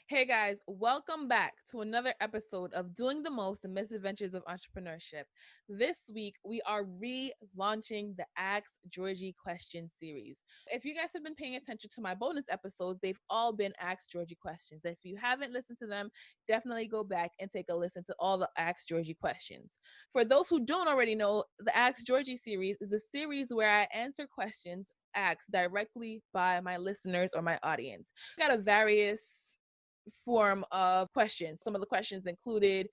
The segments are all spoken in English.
Hey guys, welcome back to another episode of Doing the Most: The Misadventures of Entrepreneurship. This week, we are relaunching the Ask Georgie question series. If you guys have been paying attention to my bonus episodes, they've all been Ask Georgie questions. If you haven't listened to them, definitely go back and take a listen to all the Ask Georgie questions. For those who don't already know, the Ask Georgie series is a series where I answer questions asked directly by my listeners or my audience. I got a various form of questions. Some of the questions included,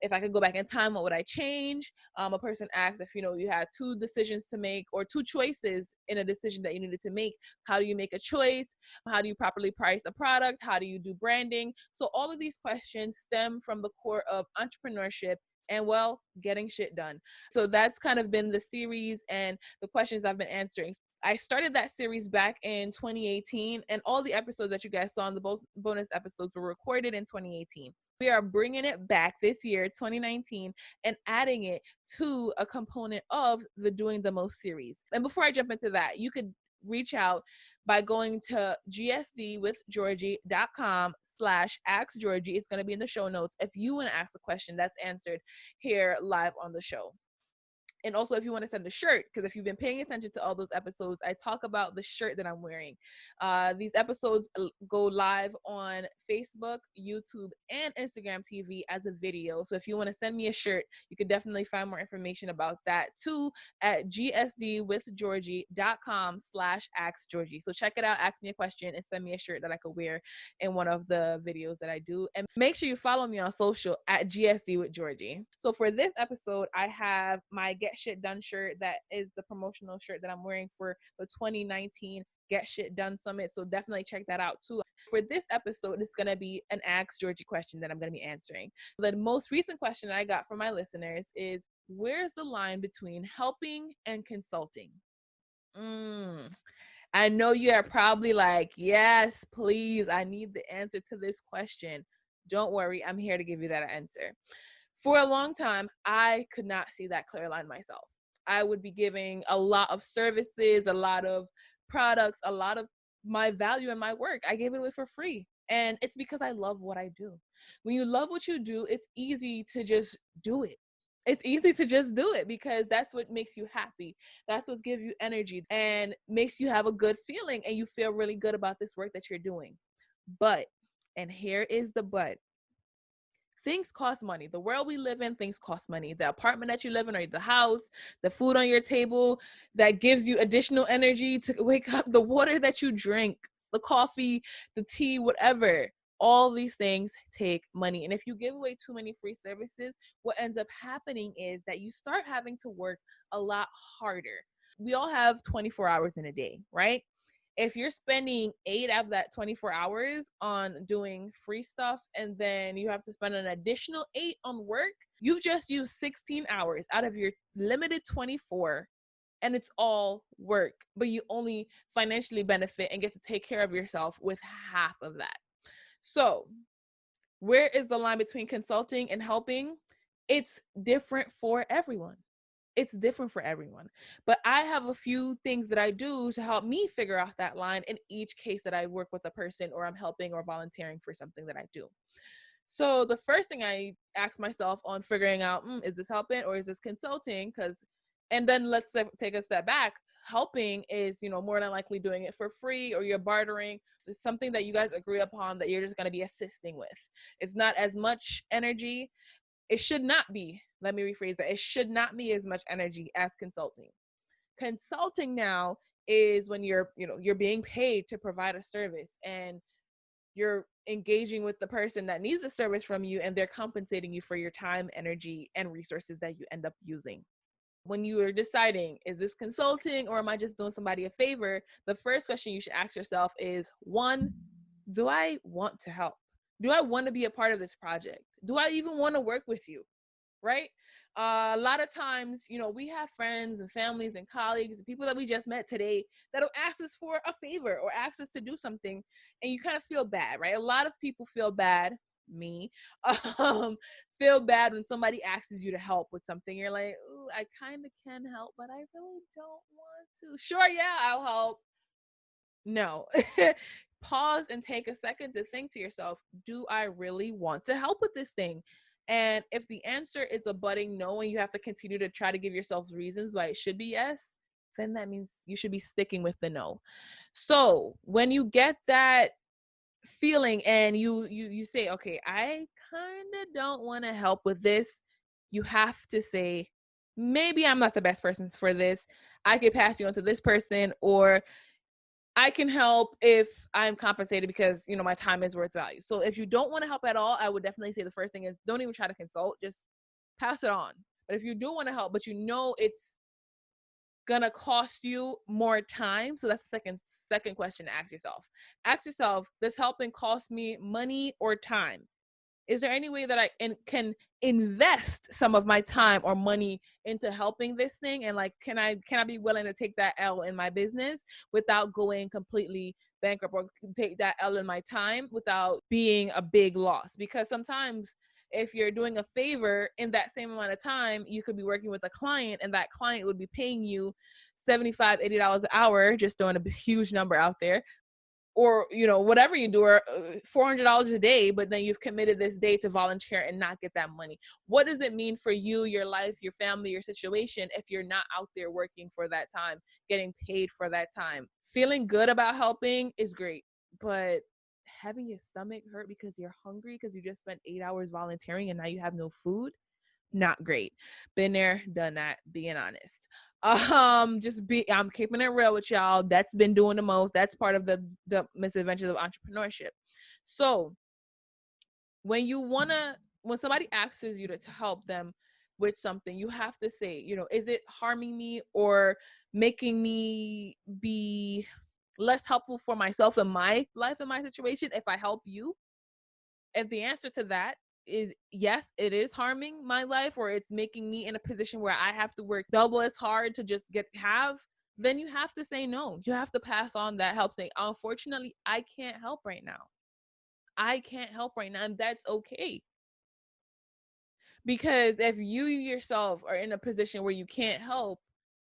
if I could go back in time, what would I change? A person asked if you had two decisions to make or two choices in a decision that you needed to make. How do you make a choice? How do you properly price a product? How do you do branding? So all of these questions stem from the core of entrepreneurship and, well, getting shit done. So that's kind of been the series and the questions I've been answering. I started that series back in 2018, and all the episodes that you guys saw in the bonus episodes were recorded in 2018. We are bringing it back this year, 2019, and adding it to a component of the Doing the Most series. And before I jump into that, you could reach out by going to gsdwithgeorgie.com/askgeorgie. It's going to be in the show notes if you want to ask a question that's answered here live on the show. And also, if you want to send a shirt, because if you've been paying attention to all those episodes, I talk about the shirt that I'm wearing. These episodes go live on Facebook, YouTube, and Instagram TV as a video. So if you want to send me a shirt, you can definitely find more information about that too at gsdwithgeorgie.com/askgeorgie. So check it out, ask me a question, and send me a shirt that I could wear in one of the videos that I do. And make sure you follow me on social at gsdwithgeorgie. So for this episode, I have my Get Shit Done shirt. That is the promotional shirt that I'm wearing for the 2019 Get Shit Done Summit. So definitely check that out too. For this episode, it's going to be an Ask Georgie question that I'm going to be answering. The most recent question I got from my listeners is, where's the line between helping and consulting? I know you are probably like, yes, please, I need the answer to this question. Don't worry, I'm here to give you that answer. For a long time, I could not see that clear line myself. I would be giving a lot of services, a lot of products, a lot of my value in my work. I gave it away for free. And it's because I love what I do. When you love what you do, it's easy to just do it. It's easy to just do it because that's what makes you happy. That's what gives you energy and makes you have a good feeling, and you feel really good about this work that you're doing. But, and here is the but, things cost money. The world we live in, things cost money. The apartment that you live in, or the house, the food on your table that gives you additional energy to wake up, the water that you drink, the coffee, the tea, whatever. All these things take money. And if you give away too many free services, what ends up happening is that you start having to work a lot harder. We all have 24 hours in a day, right? If you're spending 8 out of that 24 hours on doing free stuff, and then you have to spend an additional 8 on work, you've just used 16 hours out of your limited 24, and it's all work, but you only financially benefit and get to take care of yourself with half of that. So where is the line between consulting and helping? It's different for everyone. It's different for everyone. But I have a few things that I do to help me figure out that line in each case that I work with a person, or I'm helping or volunteering for something that I do. So the first thing I ask myself on figuring out, is this helping or is this consulting? And then let's take a step back. Helping is, more than likely doing it for free, or you're bartering. It's something that you guys agree upon that you're just going to be assisting with. It's not as much energy. It should not be, let me rephrase that. It should not be as much energy as consulting. Consulting now is when you're being paid to provide a service, and you're engaging with the person that needs the service from you, and they're compensating you for your time, energy, and resources that you end up using. When you are deciding, is this consulting or am I just doing somebody a favor, the first question you should ask yourself is, one, do I want to help? Do I want to be a part of this project? Do I even want to work with you? Right? A lot of times, we have friends and families and colleagues and people that we just met today that'll ask us for a favor or ask us to do something, and you kind of feel bad, right? A lot of people feel bad, me, feel bad when somebody asks you to help with something. You're like, ooh, I kind of can help, but I really don't want to. Sure, yeah, I'll help. No. pause and take a second to think to yourself, do I really want to help with this thing? And if the answer is a budding no, and you have to continue to try to give yourselves reasons why it should be yes, then that means you should be sticking with the no. So when you get that feeling and you say, okay, I kind of don't want to help with this, you have to say, maybe I'm not the best person for this. I could pass you on to this person, or I can help if I'm compensated because, my time is worth value. So if you don't want to help at all, I would definitely say the first thing is don't even try to consult, just pass it on. But if you do want to help, but it's gonna cost you more time, so that's the second question to ask yourself. Ask yourself, does helping cost me money or time? Is there any way that I can invest some of my time or money into helping this thing? And like, can I be willing to take that L in my business without going completely bankrupt, or take that L in my time without being a big loss? Because sometimes if you're doing a favor in that same amount of time, you could be working with a client and that client would be paying you $75, $80 an hour, just throwing a huge number out there, or whatever you do, or $400 a day, but then you've committed this day to volunteer and not get that money. What does it mean for you, your life, your family, your situation, if you're not out there working for that time, getting paid for that time? Feeling good about helping is great, but having your stomach hurt because you're hungry because you just spent 8 hours volunteering and now you have no food, not great. Been there, done that, being honest. I'm keeping it real with y'all. That's been doing the most. That's part of the misadventures of entrepreneurship. So when somebody asks you to help them with something, you have to say, is it harming me or making me be less helpful for myself in my life, in my situation, if I help you? If the answer to that is yes, it is harming my life, or it's making me in a position where I have to work double as hard to just then you have to say no. You have to pass on that help, saying, unfortunately, I can't help right now. I can't help right now, and that's okay. Because if you yourself are in a position where you can't help,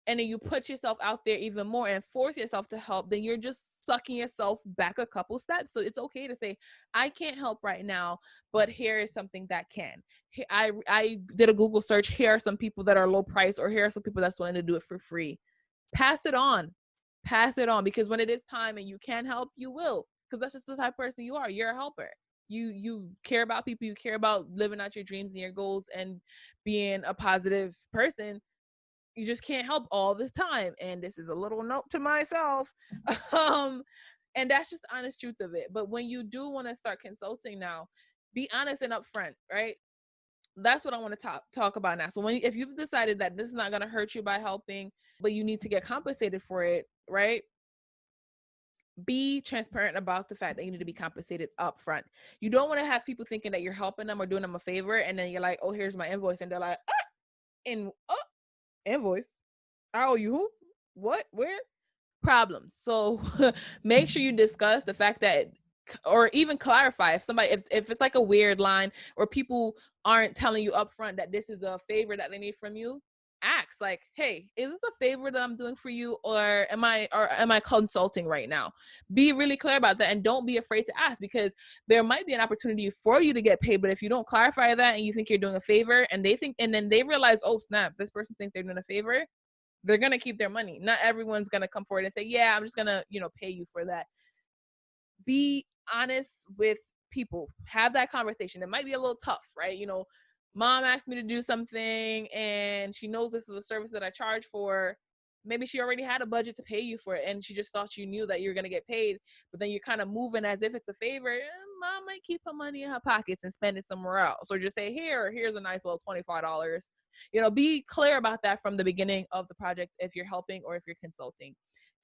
and then you put yourself out there even more and force yourself to help, then you're just sucking yourself back a couple steps. So it's okay to say, I can't help right now, but here is something that can. I did a Google search. Here are some people that are low price, or here are some people that's willing to do it for free. Pass it on. Pass it on, because when it is time and you can help, you will. Because that's just the type of person you are. You're a helper. You care about people. You care about living out your dreams and your goals and being a positive person. You just can't help all this time. And this is a little note to myself. And that's just the honest truth of it. But when you do want to start consulting now, be honest and upfront, right? That's what I want to talk about now. So if you've decided that this is not going to hurt you by helping, but you need to get compensated for it, right? Be transparent about the fact that you need to be compensated upfront. You don't want to have people thinking that you're helping them or doing them a favor, and then you're like, oh, here's my invoice. And they're like, invoice? I owe you who? What? Where? Problems. So make sure you discuss the fact that, or even clarify if it's like a weird line, or people aren't telling you upfront that this is a favor that they need from you. Ask, like, hey, is this a favor that I'm doing for you, or am I consulting right now? Be really clear about that, and don't be afraid to ask, because there might be an opportunity for you to get paid. But if you don't clarify that and you think you're doing a favor, and then they realize, oh snap, this person thinks they're doing a favor, they're going to keep their money. Not everyone's going to come forward and say, yeah, I'm just going to, pay you for that. Be honest with people. Have that conversation. It might be a little tough, right? Mom asked me to do something and she knows this is a service that I charge for. Maybe she already had a budget to pay you for it, and she just thought you knew that you're going to get paid, but then you're kind of moving as if it's a favor. And mom might keep her money in her pockets and spend it somewhere else, or just say, here's a nice little $25. Be clear about that from the beginning of the project if you're helping or if you're consulting.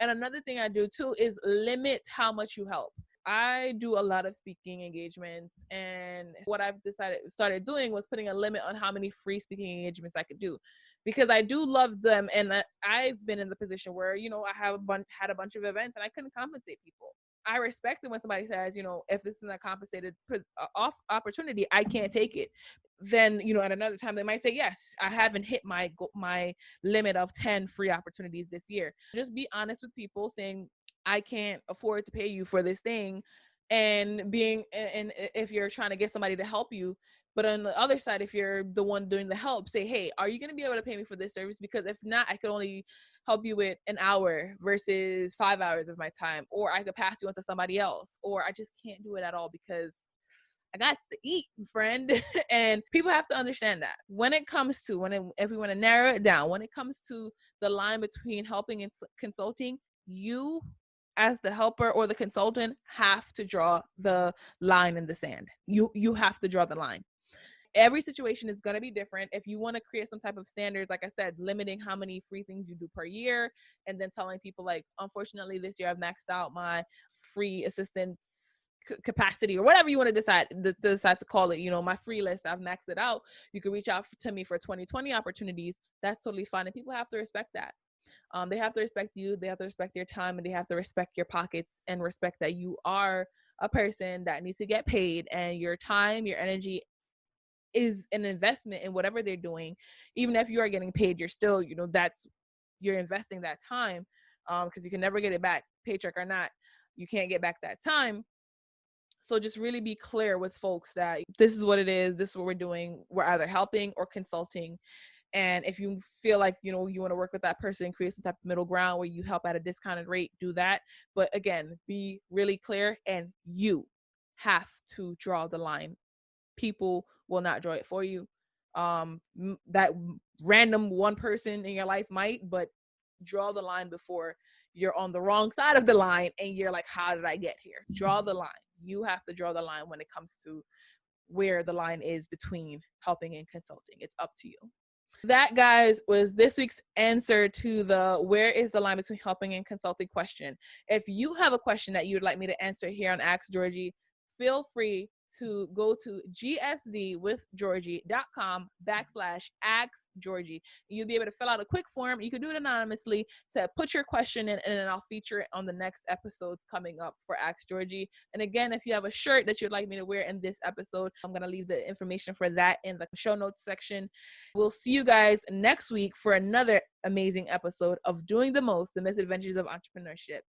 And another thing I do too is limit how much you help. I do a lot of speaking engagements, and what I've started doing was putting a limit on how many free speaking engagements I could do, because I do love them. And I've been in the position where, I had a bunch of events and I couldn't compensate people. I respect it when somebody says, if this is a compensated off opportunity, I can't take it. Then, at another time they might say, yes, I haven't hit my limit of 10 free opportunities this year. Just be honest with people, saying, I can't afford to pay you for this thing. And if you're trying to get somebody to help you, but on the other side, if you're the one doing the help, say, hey, are you going to be able to pay me for this service? Because if not, I could only help you with an hour versus 5 hours of my time, or I could pass you on to somebody else, or I just can't do it at all because I got to eat, friend. And people have to understand that when it comes to, if we want to narrow it down, when it comes to the line between helping and consulting, you as the helper or the consultant have to draw the line in the sand. You have to draw the line. Every situation is going to be different. If you want to create some type of standards, like I said, limiting how many free things you do per year, and then telling people like, unfortunately, this year I've maxed out my free assistance capacity, or whatever you want to decide to call it. My free list, I've maxed it out. You can reach out to me for 2020 opportunities. That's totally fine. And people have to respect that. They have to respect you. They have to respect your time, and they have to respect your pockets and respect that you are a person that needs to get paid, and your time, your energy is an investment in whatever they're doing. Even if you are getting paid, you're still, you're investing that time, because you can never get it back, paycheck or not. You can't get back that time. So just really be clear with folks that this is what it is. This is what we're doing. We're either helping or consulting. And if you feel like, you want to work with that person and create some type of middle ground where you help at a discounted rate, do that. But again, be really clear, and you have to draw the line. People will not draw it for you. That random one person in your life might, but draw the line before you're on the wrong side of the line and you're like, how did I get here? Draw the line. You have to draw the line when it comes to where the line is between helping and consulting. It's up to you. That, guys, was this week's answer to the where is the line between helping and consulting question. If you have a question that you would like me to answer here on Ask Georgie, feel free to go to gsdwithgeorgie.com/askgeorgie. You'll be able to fill out a quick form. You can do it anonymously to put your question in, and then I'll feature it on the next episodes coming up for Ask Georgie. And again, if you have a shirt that you'd like me to wear in this episode, I'm going to leave the information for that in the show notes section. We'll see you guys next week for another amazing episode of Doing the Most, the Misadventures of Entrepreneurship.